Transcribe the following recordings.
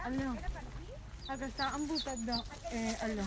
Allò, que està envoltat de... allò.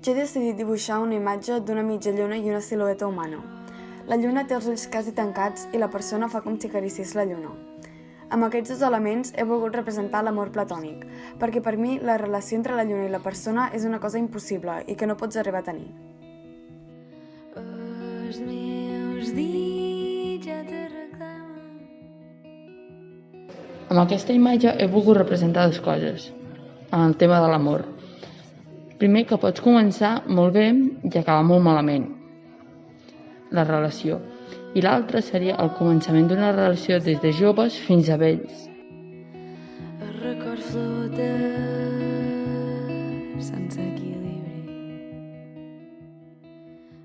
Jo he decidit dibuixar una imatge d'una mitja lluna i una silueta humana. La lluna té els ulls quasi tancats i la persona fa com si acariciés la lluna. Amb aquests dos elements he volgut representar l'amor platònic, perquè per mi la relació entre la lluna i la persona és una cosa impossible i que no pots arribar a tenir. Els meus dits ja te reclamen. Amb aquesta imatge he volgut representar dues coses en el tema de l'amor. Primer, que pots començar molt bé i acabar molt malament, la relació. I l'altre seria el començament d'una relació des de joves fins a vells. El record flota sense equilibri.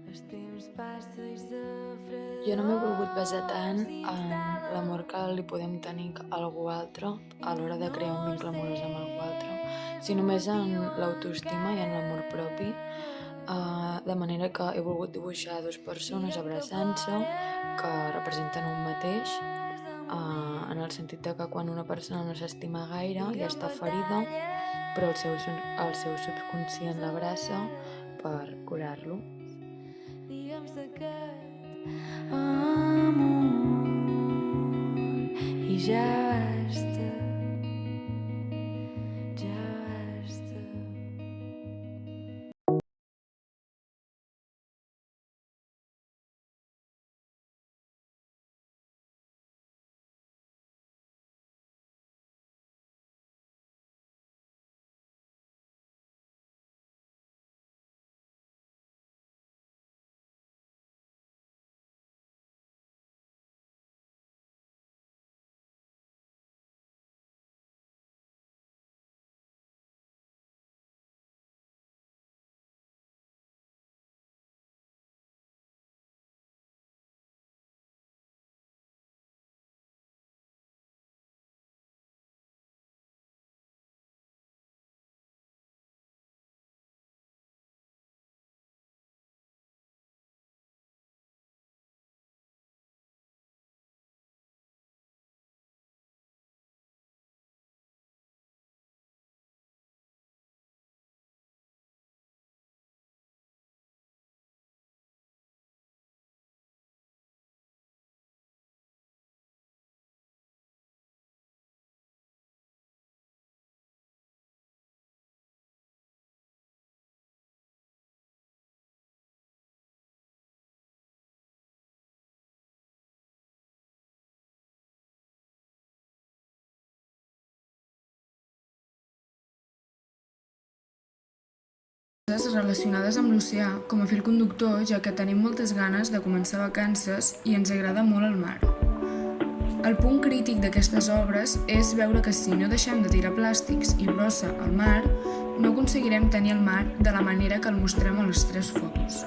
El temps passa i se freda. Jo no m'he volgut basar tant en l'amor que li podem tenir a algú altre a l'hora de crear un vincle amorós amb algú altre, sinó més en l'autoestima i en l'amor propi, de manera que he volgut dibuixar dues persones abraçant-se que representen un mateix, en el sentit de que quan una persona no s'estima gaire i està ferida, però el seu subconscient l'abraça per curar-lo. Digue'm aquest amor i ja basta. relacionades amb l'oceà com a fil conductor, ja que tenim moltes ganes de començar vacances i ens agrada molt el mar. El punt crític d'aquestes obres és veure que si no deixem de tirar plàstics i brossa al mar, no aconseguirem tenir el mar de la manera que el mostrem a les 3 fotos.